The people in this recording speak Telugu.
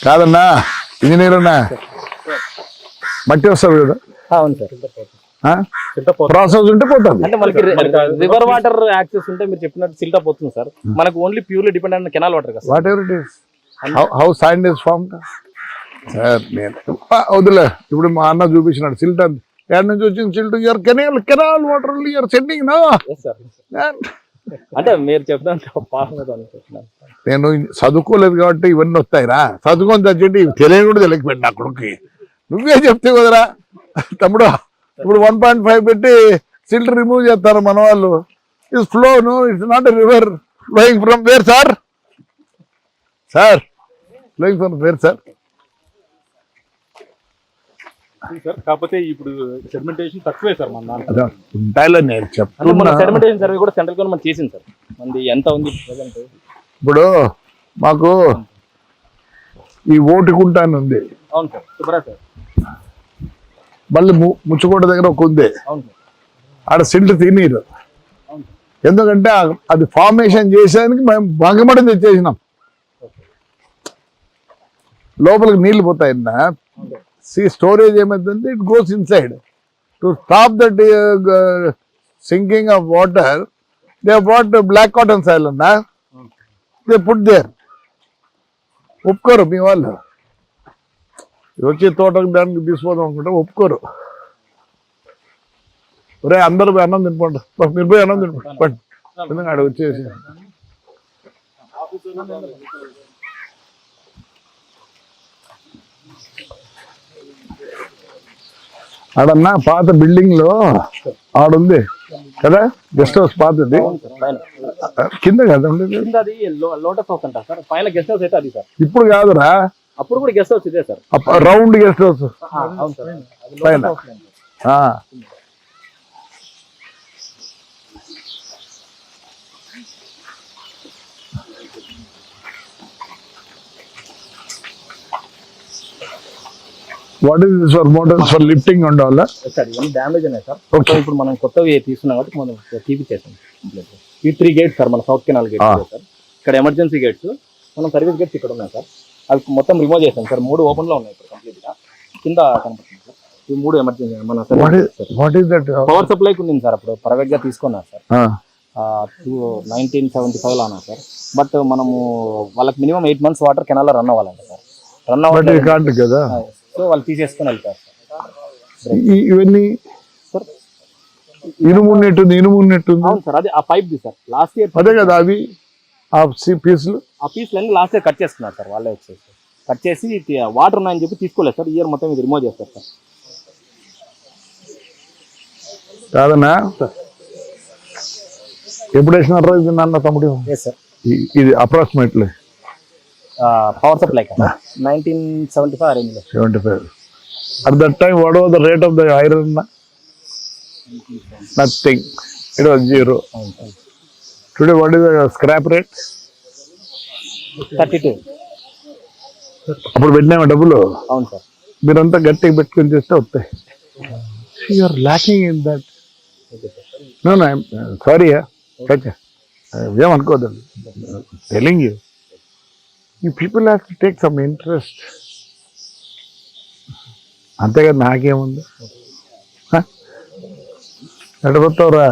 కాదన్నా ఇంజనీర్ అన్నా మట్టి వస్తుంది కదా అవును సార్ ప్రాసెస్ ఉంటే పోతుంది. అంటే మనకి రివర్ వాటర్ యాక్సెస్ ఉంటే మీరు చెప్పినట్టు సిల్ట్ అప్ అవుతుంది సార్. మనకు ఓన్లీ ప్యూర్లీ డిపెండ్ అయిన కెనాల్ వాటర్ కదా. Whatever it is how signed is farm sir. నేను వదిలే ఇప్పుడు మా అన్న చూపించినాడు సిల్ట్ అంత ఎక్కడి నుంచి వచ్చింది silt your canal water your sending నా. అంటే మీరు చెప్తాను నేను చదువుకోలేదు కాబట్టి ఇవన్నీ వస్తాయిరా. చదువుకొని తెచ్చింటి తెలియని కూడా తెలియకపోయింది నా కొడుకు. నువ్వే చెప్తే కదరా తమ్ముడు. ఇప్పుడు 1.5 పెట్టి సిల్ట్ రిమూవ్ చేస్తారు మన వాళ్ళు. It's flow no it's not a river flowing from where sir. Sir flowing from where sir. కాకపోతే ఇప్పుడు సెడిమెంటేషన్ తక్కువే సార్ మన ఉంటాయిలో నేను చెప్తున్నా. సెడిమెంటేషన్ సర్వే కూడా సెంట్రల్ గవర్నమెంట్ చేసింది సార్. మనది ఎంత ఉంది ప్రెజెంట్? ఇప్పుడు మాకు ఈ ఓటుకుంటా అని ఉంది. అవును సార్ శుభ్రా సార్. మళ్ళీ ముచ్చుకోట దగ్గర ఒక ఉంది. అవును సార్. ఆడ సిల్ట్ తినీరు. ఎందుకంటే అది ఫార్మేషన్ చేసేదానికి మేము బంగమడి తెచ్చేసినాం. లోపలికి నీళ్లు పోతాయన్న. స్టోరేజ్ ఏమైందంటే it goes inside to stop that sinking of water. They what black cotton soil అన్నా. They put there. ఒప్పుకోరు మీ వాళ్ళు. వచ్చి తోటకు దానికి తీసుకోదాం అనుకుంటే ఒప్పుకోరు. ఒరే అందరూ పోయి అన్నం తినిపోండి. మీరు పోయి అన్నం తినిపోండి. ఎందుకంటే ఆడ వచ్చేసి ఆడన్నా పాత బిల్డింగ్ లో ఆడుంది కదా గెస్ట్ హౌస్ పాతది కింద కదా ఉండేది. ఇప్పుడు కాదురా అప్పుడు కూడా గెస్ట్ హౌస్ ఇదే సార్. రౌండ్ గెస్ట్ హౌస్ పైన. What is this for Motors for lifting ఉండాలా సార్? ఇవన్నీ డ్యామేజ్ ఉన్నాయి సార్. ఇప్పుడు మనం కొత్తవి తీసుకున్నాం కాబట్టి మనం తీపిచ్చేసాం. ఈ 3 గేట్స్ సార్ మన సౌత్ కెనాల్ గేట్స్ సార్. ఇక్కడ ఎమర్జెన్సీ గేట్స్, మనం సర్వీస్ గేట్స్ ఇక్కడ ఉన్నాయి సార్. అవి మొత్తం రిమూవ్ చేసాం సార్. 3 ఓపెన్ లో ఉన్నాయి ఇప్పుడు కంప్లీట్ గా. కింద కనపడుతుంది సార్. ఈ 3 ఎమర్జెన్సీ మన పవర్ సప్లైకి ఉంది సార్. అప్పుడు ప్రైవేట్ గా తీసుకున్నారు సార్. 1975 లో అన్నా సార్. బట్ మనము వాళ్ళకి minimum 8 months water canal run అవ్వాలంట సార్. రన్ అవ్వాలి కదా. సో వాళ్ళు తీసేసుకొని వెళ్తారు సార్. ఇవన్నీ ఇనుమున్నట్టుంది. అవును సార్. అదే ఆ pipe the sir. Last year అదే కదా అవి ఆ పీసులు అన్ని లాస్ట్ ఇయర్ కట్ చేసుకున్నారు సార్. వాళ్ళే వచ్చేసి కట్ చేసి వాటర్ ఉన్నాయని చెప్పి తీసుకోలేదు సార్. ఇయర్ మొత్తం ఇది రిమూవ్ చేస్తారు సార్. కాదన్నా ఎప్పుడు వేసినారు ఇది నాన్న తమ్ముడు? సార్ ఇది approximately power supply 1975 At that time, what was the rate of the iron? Nothing. It was 0. Today, what is the scrap rate? 32. అప్పుడు పెట్టినామా డబ్బులు? అవును సార్. మీరంతా గట్టిగా పెట్టుకుని చేస్తే వస్తాయి. You're lacking in that. No sorry ఏమనుకోదండి. Telling you people have to take some interest. అంతేకాదు నాకేముంది. ఎడబోతావురా